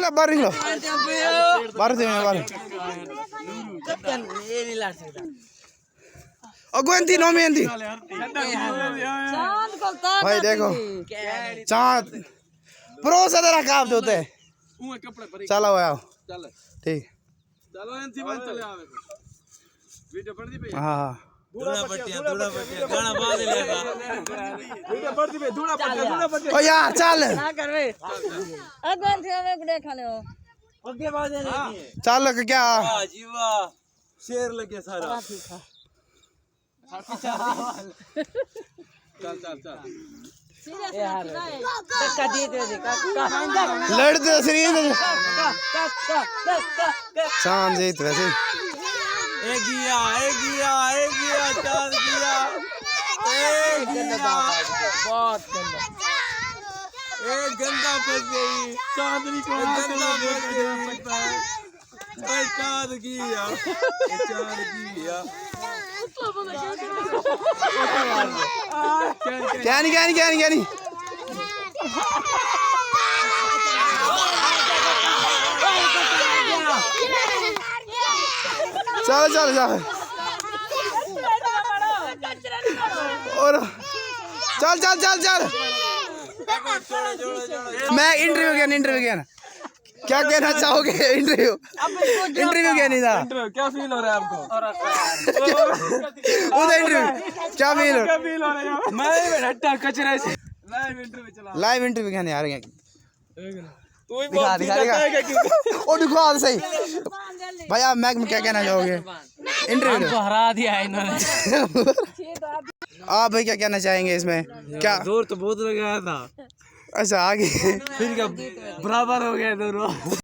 निकलो बाहर निकलो बाहर से बाहर अगुंती नो मेहंदी भाई देखो चाँद प्रो से तेरा काम होते हैं चलो आओ ठीक हाँ ओ यार चल चल क्या शेर लगे सारा चल चल चल लड़ते चांद जीत वैसे एक गिया चांद गिया बहुत गंदा एक गंदा फंस गई चांदनी को गंदा फंस गई चांद गिया क्या नहीं चल और चल मैं इंटरव्यू किया ना क्या कहना चाहोगे इंटरव्यू क्या नहीं था क्या फील हो रहा है आपको उधर इंटरव्यू क्या फील हो रहा है मैं हट्टा कचरे से लाइव इंटरव्यू क्या नहीं आ रहे तू ही बहुत ओ दिखा सही भाई आप मैक में क्या कहना चाहोगे इंटरव्यू को हरा दिया है इन्होंने आप भाई क्या कहना चाहेंगे इसमें क्या जोर तो बहुत लगाया था अच्छा आगे फिर क्या बराबर हो गया दोनों।